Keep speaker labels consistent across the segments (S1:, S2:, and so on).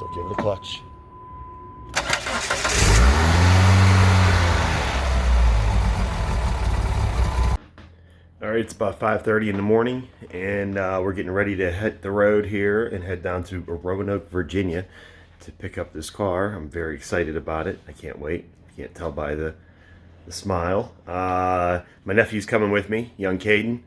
S1: Still give it a clutch. All right, it's about 5:30 in the morning, and we're getting ready to hit the road here and head down to Roanoke, Virginia to pick up this car. I'm very excited about it. I can't wait. You can't tell by the smile. My nephew's coming with me, young Caden.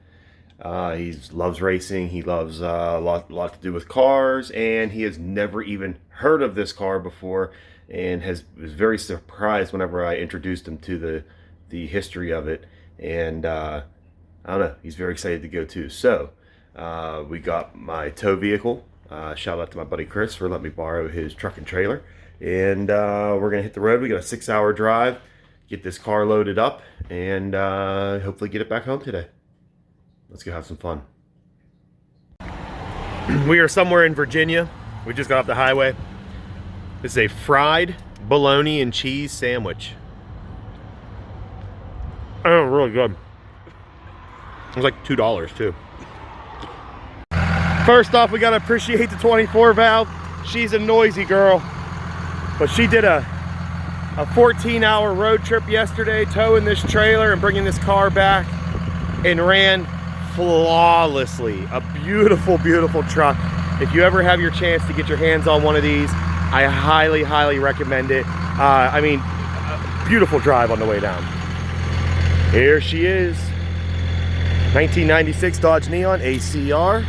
S1: He loves racing. He loves a lot to do with cars, and he has never even heard of this car before, and was very surprised whenever I introduced him to the history of it. And I don't know, he's very excited to go too. So we got my tow vehicle. Shout out to my buddy Chris for letting me borrow his truck and trailer, and we're gonna hit the road. We got a 6-hour drive, get this car loaded up, and hopefully get it back home today. Let's go have some fun. We are somewhere in Virginia. We just got off the highway. This is a fried bologna and cheese sandwich. Oh, really good. It was like $2 too. First off, we gotta appreciate the 24 valve. She's a noisy girl, but she did a 14-hour road trip yesterday, towing this trailer and bringing this car back, and ran flawlessly. A beautiful, beautiful truck. If you ever have your chance to get your hands on one of these, I highly, highly recommend it. I mean, a beautiful drive on the way down. Here she is. 1996 Dodge Neon ACR.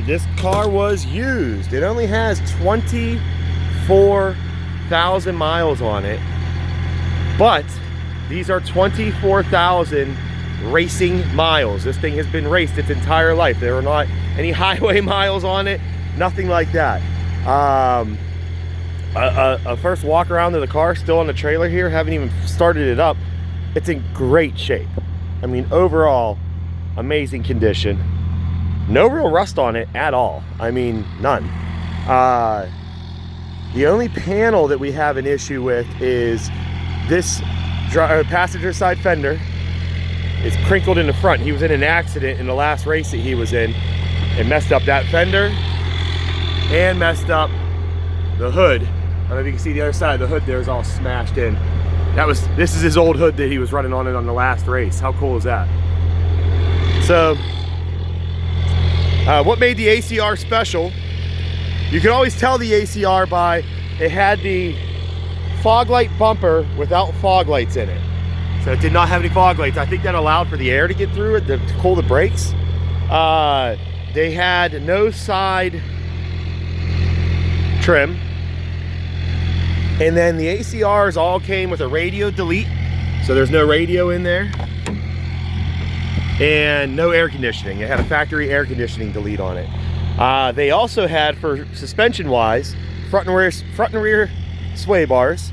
S1: This car was used. It only has 24,000 miles on it, but these are 24,000 racing miles. This thing has been raced its entire life. There are not any highway miles on it, nothing like that. A first walk around to the car, still on the trailer here, haven't even started it up. It's in great shape. I mean, overall, amazing condition. No real rust on it at all. I mean, none. The only panel that we have an issue with is this passenger side fender. It's crinkled in the front. He was in an accident in the last race that he was in. It messed up that fender and messed up the hood. I don't know if you can see the other side. The hood there is all smashed in. This is his old hood that he was running on it on the last race. How cool is that? So, what made the ACR special? You can always tell the ACR by it had the fog light bumper without fog lights in it. So it did not have any fog lights. I think that allowed for the air to get through it to cool the brakes. They had no side trim. And then the ACRs all came with a radio delete. So there's no radio in there. And no air conditioning. It had a factory air conditioning delete on it. They also had, for suspension wise, front and rear sway bars.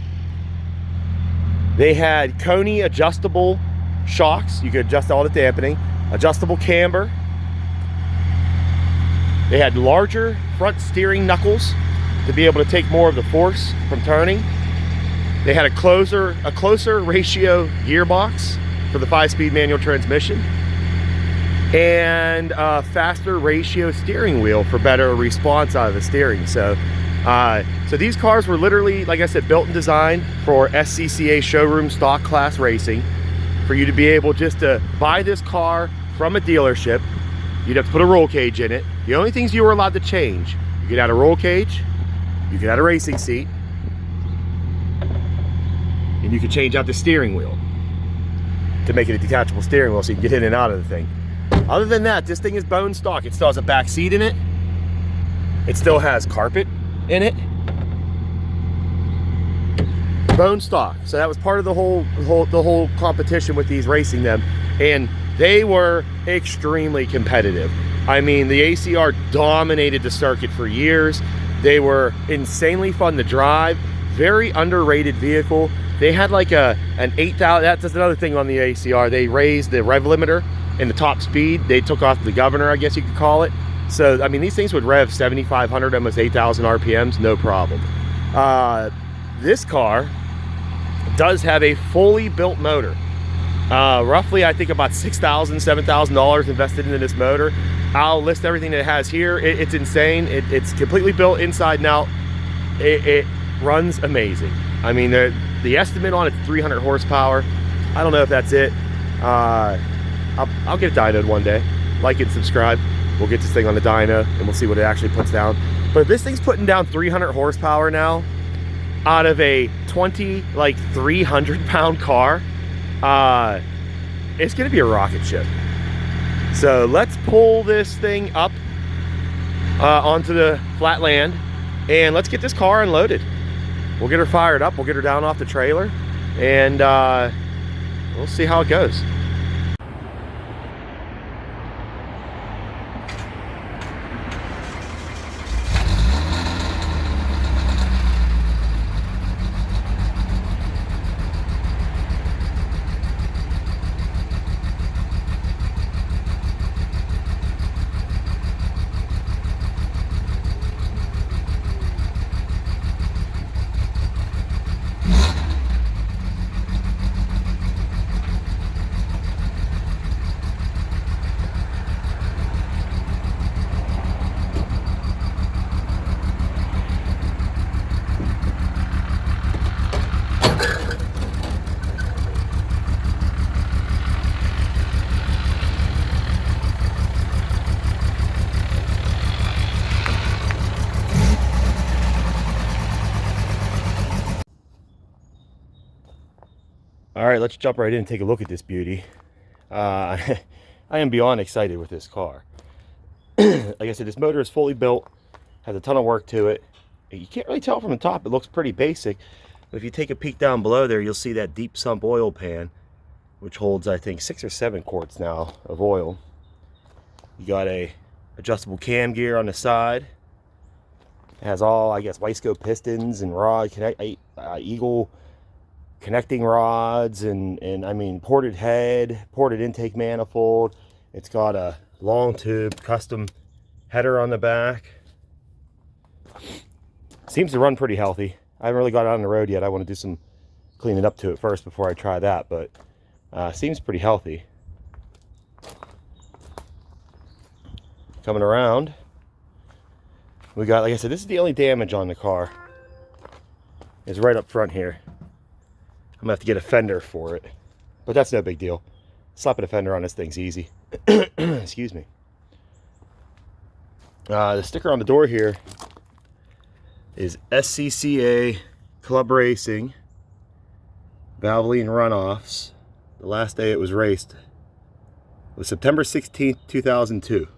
S1: They had Coney adjustable shocks. You could adjust all the dampening. Adjustable camber. They had larger front steering knuckles to be able to take more of the force from turning. They had a closer ratio gearbox for the 5-speed manual transmission, and a faster ratio steering wheel for better response out of the steering. So these cars were literally, like I said, built and designed for SCCA showroom stock class racing, for you to be able just to buy this car from a dealership. You'd have to put a roll cage in it. The only things you were allowed to change, you could add a roll cage, you could add a racing seat, and you could change out the steering wheel to make it a detachable steering wheel so you can get in and out of the thing. Other than that, this thing is bone stock. It still has a back seat in it. It still has carpet in it. Bone stock. So that was part of the whole competition with these racing them, and they were extremely competitive. I mean, the ACR dominated the circuit for years. They were insanely fun to drive. Very underrated vehicle. They had like an 8,000. That's another thing on the ACR. They raised the rev limiter and the top speed. They took off the governor, I guess you could call it. So, I mean, these things would rev 7,500, almost 8,000 RPMs, no problem. This car does have a fully built motor. Roughly, I think about $6,000, $7,000 invested into this motor. I'll list everything that it has here. It's insane. It's completely built inside and out. It runs amazing. I mean, the estimate on it's 300 horsepower. I don't know if that's it. I'll get a dynoed one day. Like and subscribe. We'll get this thing on the dyno and we'll see what it actually puts down. But if this thing's putting down 300 horsepower now out of a 300-pound car, it's gonna be a rocket ship. So let's pull this thing up onto the flat land and let's get this car unloaded. We'll get her fired up, we'll get her down off the trailer, and we'll see how it goes. All right, let's jump right in and take a look at this beauty. I am beyond excited with this car. Like I said, this motor is fully built, has a ton of work to it. You can't really tell from the top, it looks pretty basic. But if you take a peek down below there, you'll see that deep sump oil pan, which holds, I think, 6 or 7 quarts now of oil. You got a adjustable cam gear on the side. It has all, I guess, Wiseco pistons and rod, Eagle connecting rods, and I mean, ported head, ported intake manifold. It's got a long tube custom header on the back. Seems to run pretty healthy. I haven't really got it on the road yet. I want to do some cleaning up to it first before I try that, but seems pretty healthy. Coming around, we got, like I said, this is the only damage on the car. It's right up front here. I'm gonna have to get a fender for it, but that's no big deal. Slapping a fender on this thing's easy. Excuse me. The sticker on the door here is SCCA Club Racing Valvoline Runoffs. The last day it was raced was September 16th, 2002.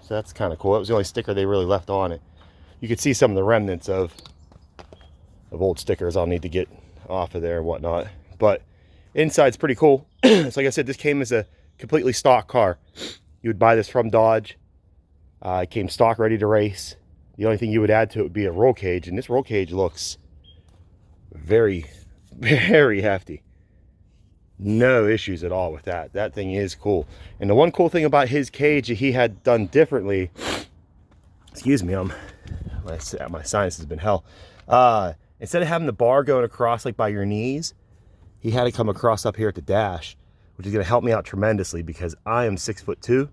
S1: So that's kind of cool. That was the only sticker they really left on it. You could see some of the remnants of old stickers I'll need to get off of there and whatnot. But inside's pretty cool. So like I said, this came as a completely stock car. You would buy this from Dodge. It came stock ready to race. The only thing you would add to it would be a roll cage, and this roll cage looks very, very hefty. No issues at all with that. That thing is cool. And the one cool thing about his cage that he had done differently, excuse me, my sinus has been hell. Instead of having the bar going across like by your knees, he had it come across up here at the dash, which is going to help me out tremendously because I am 6'2"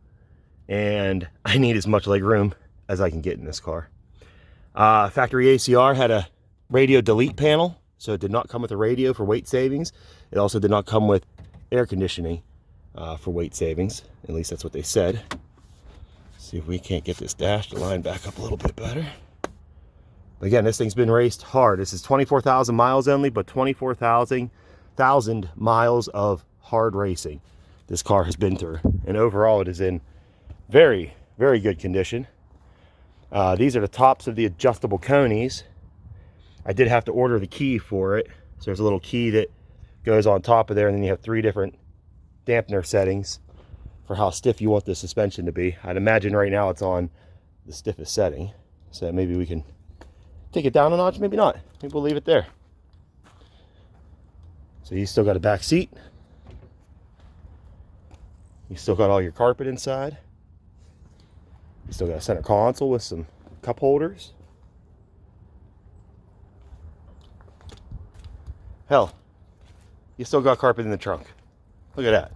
S1: and I need as much leg room as I can get in this car. Factory ACR had a radio delete panel, so it did not come with a radio for weight savings. It also did not come with air conditioning for weight savings. At least that's what they said. Let's see if we can't get this dash to line back up a little bit better. Again, this thing's been raced hard. This is 24,000 miles only, but 24,000 miles of hard racing this car has been through. And overall, it is in very, very good condition. These are the tops of the adjustable conies. I did have to order the key for it. So there's a little key that goes on top of there, and then you have 3 different dampener settings for how stiff you want the suspension to be. I'd imagine right now it's on the stiffest setting. So maybe we can take it down a notch, maybe not. Maybe we'll leave it there. So you still got a back seat. You still got all your carpet inside. You still got a center console with some cup holders. Hell, You still got carpet in the trunk. Look at that.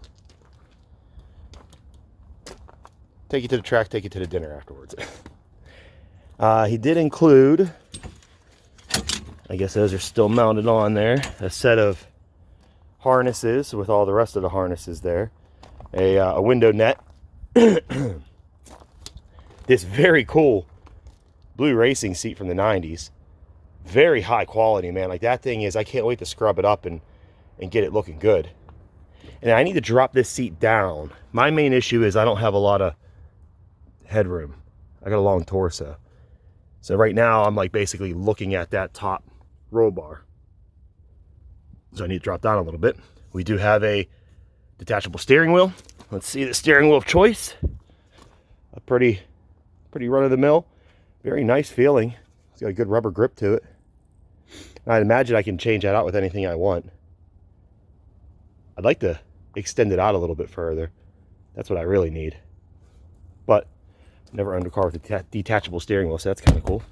S1: Take you to the track, take you to the dinner afterwards. He did include, I guess those are still mounted on there, a set of harnesses with all the rest of the harnesses there. A window net. This very cool blue racing seat from the 90s. Very high quality, man. Like, that thing is, I can't wait to scrub it up and get it looking good. And I need to drop this seat down. My main issue is I don't have a lot of headroom. I got a long torso. So right now I'm like basically looking at that top roll bar. So I need to drop down a little bit. We do have a detachable steering wheel. Let's see the steering wheel of choice. A pretty run-of-the-mill. Very nice feeling. It's got a good rubber grip to it. And I'd imagine I can change that out with anything I want. I'd like to extend it out a little bit further. That's what I really need. But never owned a car with a detachable steering wheel, so that's kind of cool.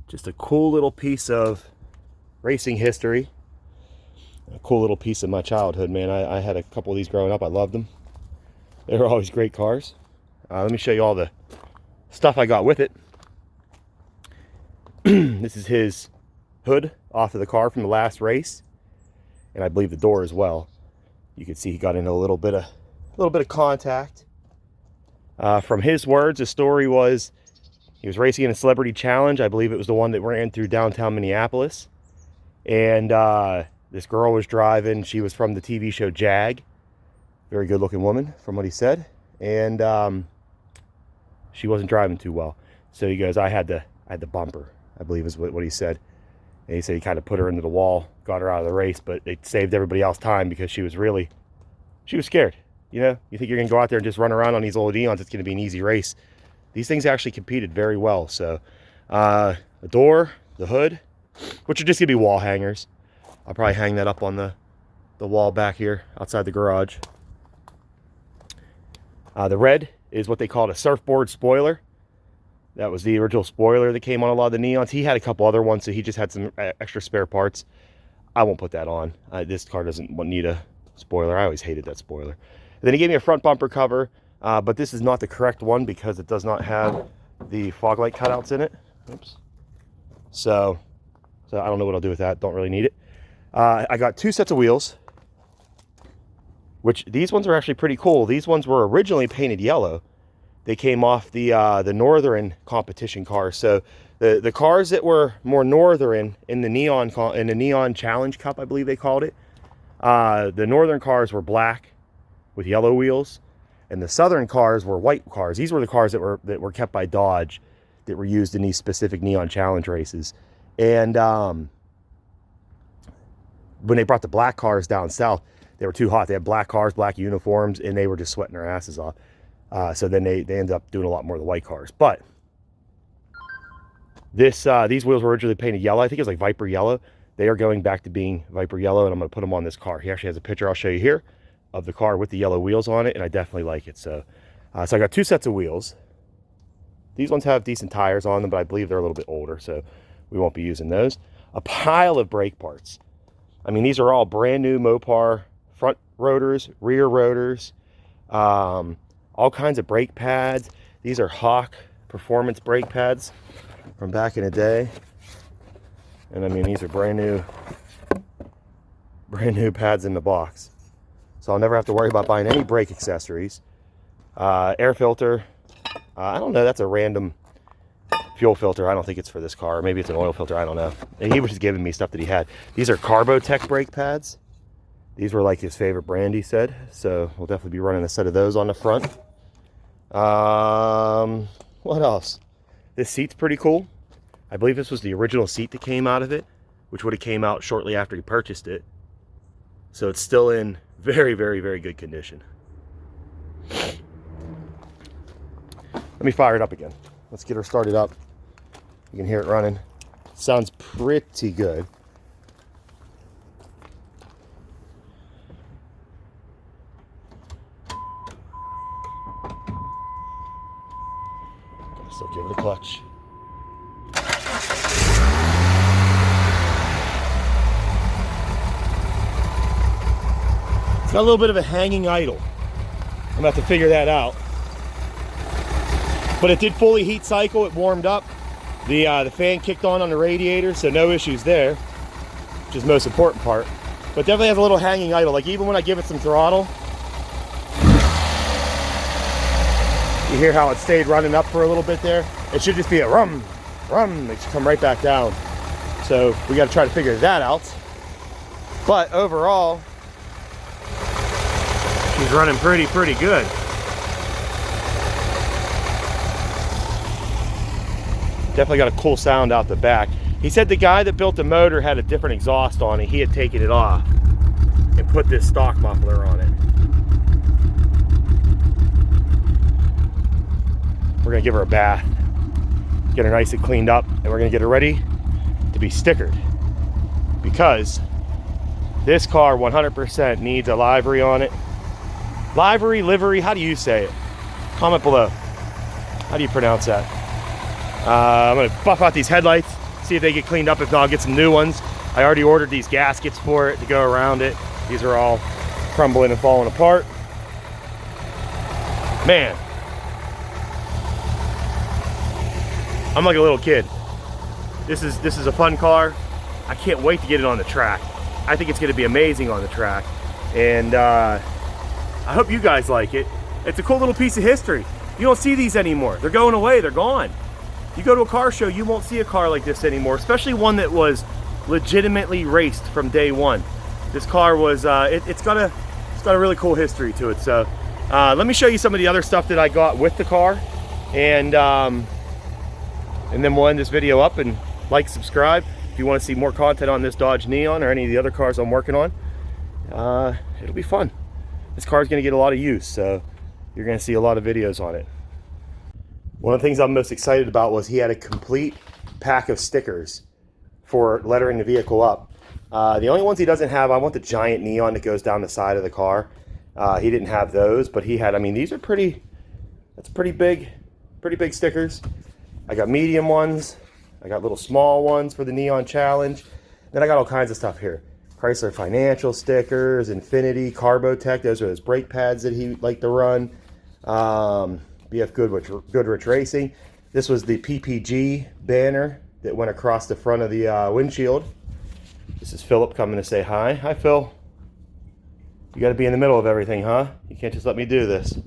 S1: Just a cool little piece of racing history. A cool little piece of my childhood, man. I had a couple of these growing up. I loved them. They were always great cars. Let me show you all the stuff I got with it. This is his hood off of the car from the last race, and I believe the door as well. You can see he got in a little bit of contact. From his words, the story was he was racing in a celebrity challenge. I believe it was the one that ran through downtown Minneapolis, and this girl was driving. She was from the TV show Jag. Very good looking woman from what he said, and she wasn't driving too well. So he goes, I had the bumper, I believe is what he said. And he said he kind of put her into the wall, got her out of the race, but it saved everybody else time because she was scared. You know, you think you're going to go out there and just run around on these old Neons, it's going to be an easy race. These things actually competed very well. So the door, the hood, which are just going to be wall hangers. I'll probably hang that up on the wall back here outside the garage. The red is what they called a surfboard spoiler. That was the original spoiler that came on a lot of the Neons. He had a couple other ones, so he just had some extra spare parts. I won't put that on. This car doesn't need a spoiler. I always hated that spoiler. And then he gave me a front bumper cover, but this is not the correct one because it does not have the fog light cutouts in it. Oops. So I don't know what I'll do with that. Don't really need it. I got two sets of wheels, which these ones are actually pretty cool. These ones were originally painted yellow. They came off the Northern competition cars. So the cars that were more Northern in the Neon Challenge Cup, I believe they called it. The Northern cars were black with yellow wheels, and the Southern cars were white cars. These were the cars that were kept by Dodge that were used in these specific Neon Challenge races. And when they brought the black cars down south, they were too hot. They had black cars, black uniforms, and they were just sweating their asses off. So then they ended up doing a lot more of the white cars. But these wheels were originally painted yellow. I think it was like Viper yellow. They are going back to being Viper yellow, and I'm going to put them on this car. He actually has a picture I'll show you here of the car with the yellow wheels on it, and I definitely like it. So I got two sets of wheels. These ones have decent tires on them, but I believe they're a little bit older, so we won't be using those. A pile of brake parts. I mean, these are all brand new Mopar front rotors, rear rotors, all kinds of brake pads. These are Hawk performance brake pads from back in the day. And I mean, these are brand new pads in the box. So I'll never have to worry about buying any brake accessories. Air filter. I don't know, that's a random fuel filter. I don't think it's for this car. Maybe it's an oil filter, I don't know. And he was just giving me stuff that he had. These are Carbotech brake pads. These were like his favorite brand, he said. So we'll definitely be running a set of those on the front. What else? This seat's pretty cool. I believe this was the original seat that came out of it, which would have came out shortly after he purchased it. So it's still in very, very, very good condition. Let me fire it up again. Let's get her started up. You can hear it running. Sounds pretty good. Still give it a clutch. Got a little bit of a hanging idle. I'm about to figure that out. But it did fully heat cycle. It warmed up. The fan kicked on the radiator, so no issues there, which is the most important part. But definitely has a little hanging idle. Like even when I give it some throttle, you hear how it stayed running up for a little bit there. It should just be a rum, rum. It should come right back down. So we got to try to figure that out. But overall, she's running pretty good. Definitely got a cool sound out the back. He said the guy that built the motor had a different exhaust on it. He had taken it off and put this stock muffler on it. We're gonna give her a bath, get her nice and cleaned up, and we're gonna get her ready to be stickered, because this car 100% needs a livery on it. Livery, how do you say it? Comment below. How do you pronounce that? I'm gonna buff out these headlights, see if they get cleaned up. If not, I'll get some new ones. I already ordered these gaskets for it to go around it. These are all crumbling and falling apart. Man, I'm like a little kid. This is a fun car. I can't wait to get it on the track. I think it's gonna be amazing on the track. And I hope you guys like it. It's a cool little piece of history. You don't see these anymore. They're going away, they're gone. You go to a car show, you won't see a car like this anymore, especially one that was legitimately raced from day one. This car was, it's got a really cool history to it. So let me show you some of the other stuff that I got with the car, and then we'll end this video up. And like, subscribe if you want to see more content on this Dodge Neon or any of the other cars I'm working on. It'll be fun. This car is going to get a lot of use, so you're going to see a lot of videos on it. One of the things I'm most excited about was he had a complete pack of stickers for lettering the vehicle up. The only ones he doesn't have, I want the giant neon that goes down the side of the car. He didn't have those, but he had, I mean, these are that's pretty big stickers. I got medium ones. I got little small ones for the Neon Challenge. Then I got all kinds of stuff here. Chrysler Financial stickers, Infinity, Carbotech. Those are those brake pads that he liked to run. BF Goodrich Racing. This was the PPG banner that went across the front of the windshield. This is Philip coming to say hi. Hi, Phil. You got to be in the middle of everything, huh? You can't just let me do this.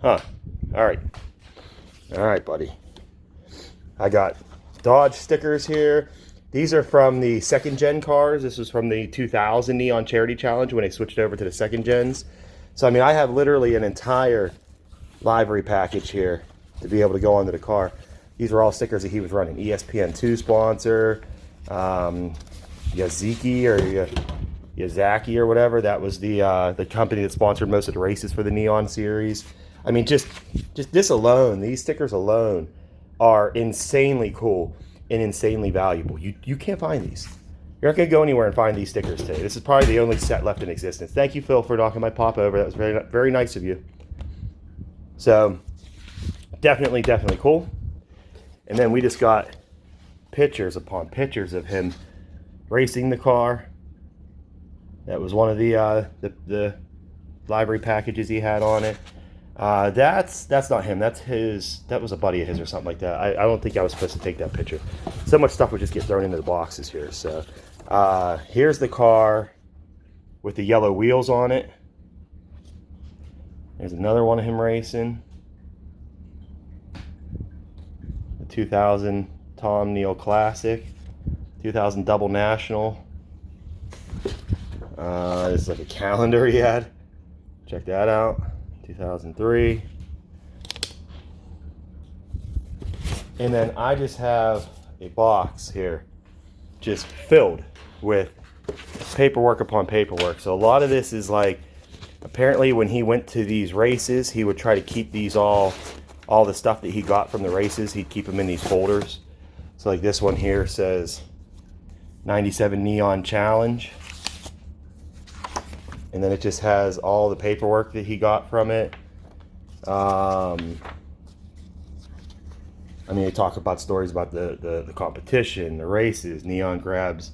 S1: Huh. All right. All right, buddy. I got Dodge stickers here. These are from the second gen cars. This was from the 2000 Neon Charity Challenge when they switched over to the second gens. So, I mean, I have literally an entire livery package here to be able to go onto the car. These were all stickers that he was running. ESPN2 sponsor, Yazaki or Yazaki or whatever. That was the company that sponsored most of the races for the Neon series. I mean, just this alone, these stickers alone are insanely cool and insanely valuable. You can't find these. You're not going to go anywhere and find these stickers today. This is probably the only set left in existence. Thank you, Phil, for knocking my pop over. That was very, very nice of you. So, definitely cool. And then we just got pictures upon pictures of him racing the car. That was one of the livery packages he had on it. That's not him. That was a buddy of his or something like that. I don't think I was supposed to take that picture. So much stuff would just get thrown into the boxes here. So here's the car with the yellow wheels on it. There's another one of him racing. The 2000 Tom Neal Classic. 2000 Double National. This is like a calendar he had. Check that out. 2003. And then I just have a box here just filled with paperwork upon paperwork. So a lot of this is like, apparently when he went to these races, he would try to keep these all the stuff that he got from the races, he'd keep them in these folders. So like this one here says 97 Neon Challenge. And then it just has all the paperwork that he got from it. I mean, they talk about stories about the competition, the races. Neon grabs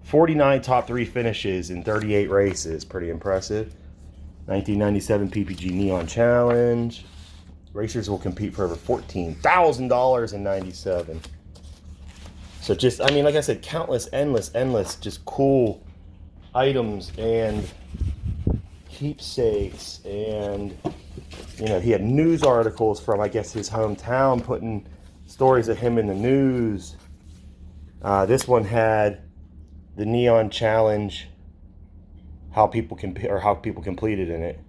S1: 49 top 3 finishes in 38 races. Pretty impressive. 1997 PPG Neon Challenge. Racers will compete for over $14,000 in 97. So just, I mean, like I said, countless, endless, just cool items and keepsakes. And, you know, he had news articles from, I guess, his hometown putting stories of him in the news. This one had the Neon Challenge, how people completed in it.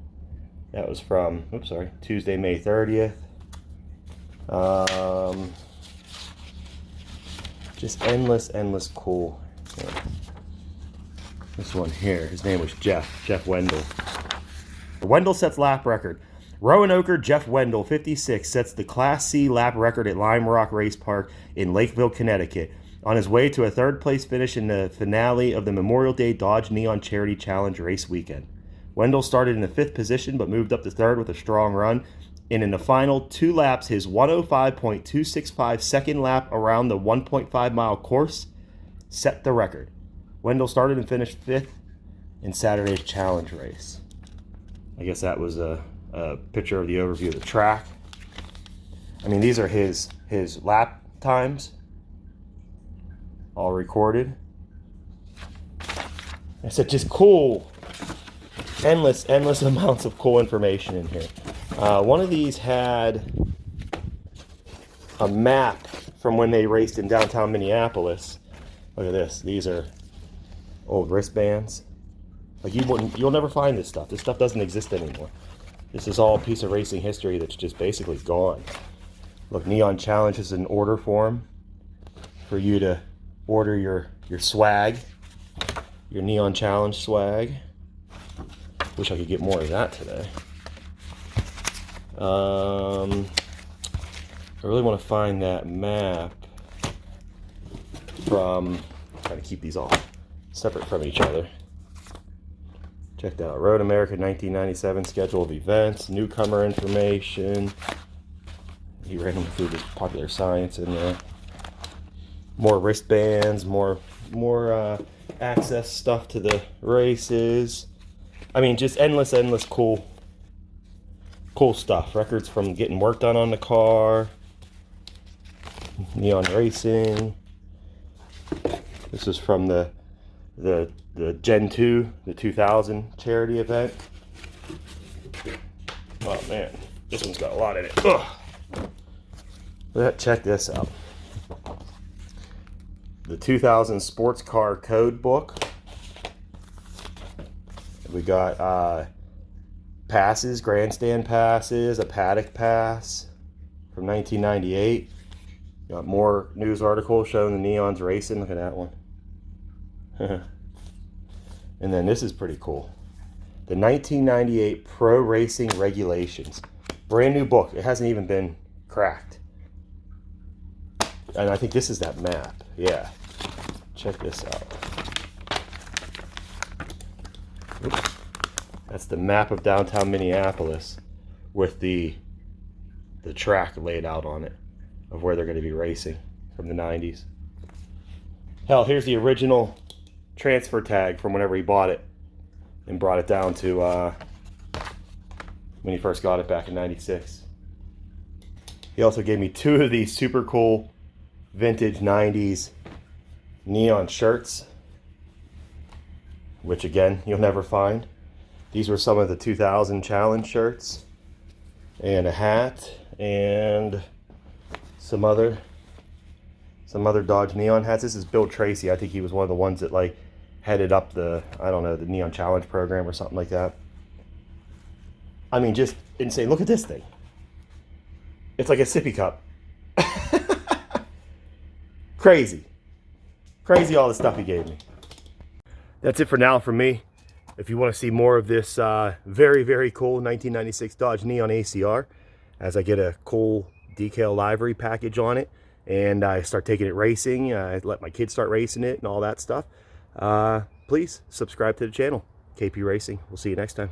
S1: That was from, oops, sorry, Tuesday, May 30th. Just endless cool. Yeah. This one here, his name was Jeff Wendell. Wendell sets lap record. Roanoker Jeff Wendell, 56, sets the Class C lap record at Lime Rock Race Park in Lakeville, Connecticut, on his way to a third-place finish in the finale of the Memorial Day Dodge Neon Charity Challenge race weekend. Wendell started in the 5th position but moved up to 3rd with a strong run, and in the final 2 laps, his 105.265 second lap around the 1.5-mile course set the record. Wendell started and finished 5th in Saturday's challenge race. I guess that was a picture of the overview of the track. I mean, these are his lap times, all recorded. I said, just cool, endless amounts of cool information in here. One of these had a map from when they raced in downtown Minneapolis. Look at this. These are old wristbands. Like you'll never find this stuff. This stuff doesn't exist anymore. This is all a piece of racing history that's just basically gone. Look, Neon Challenge is an order form for you to order your swag, your Neon Challenge swag. Wish I could get more of that today. I really want to find that map from, trying to keep these all separate from each other. Check that out. Road America 1997 schedule of events, newcomer information. He randomly threw this popular science in there. More wristbands, more access stuff to the races. I mean, just endless cool stuff. Records from getting work done on the car. Neon racing. This is from the Gen 2, the 2000 charity event. Oh man, this one's got a lot in it. Ugh. Check this out. The 2000 sports car code book. We got passes, grandstand passes, a paddock pass from 1998. Got more news articles showing the Neons racing. Look at that one. And then this is pretty cool. The 1998 Pro Racing Regulations. Brand new book. It hasn't even been cracked. And I think this is that map. Yeah. Check this out. Oops. That's the map of downtown Minneapolis with the track laid out on it of where they're going to be racing from the 90s. Hell, here's the original transfer tag from whenever he bought it and brought it down to when he first got it back in 96. He also gave me 2 of these super cool vintage 90s neon shirts, which again, you'll never find. These were some of the 2000 challenge shirts, and a hat, and some other Dodge Neon hats. This is Bill Tracy. I think he was one of the ones that like headed up the, I don't know, the Neon Challenge program or something like that. I mean, just insane. Look at this thing. It's like a sippy cup. Crazy all the stuff he gave me. That's it for now from me. If you want to see more of this very cool 1996 Dodge Neon ACR, as I get a cool decal livery package on it and I start taking it racing, I let my kids start racing it and all that stuff, please subscribe to the channel, KP Racing. We'll see you next time.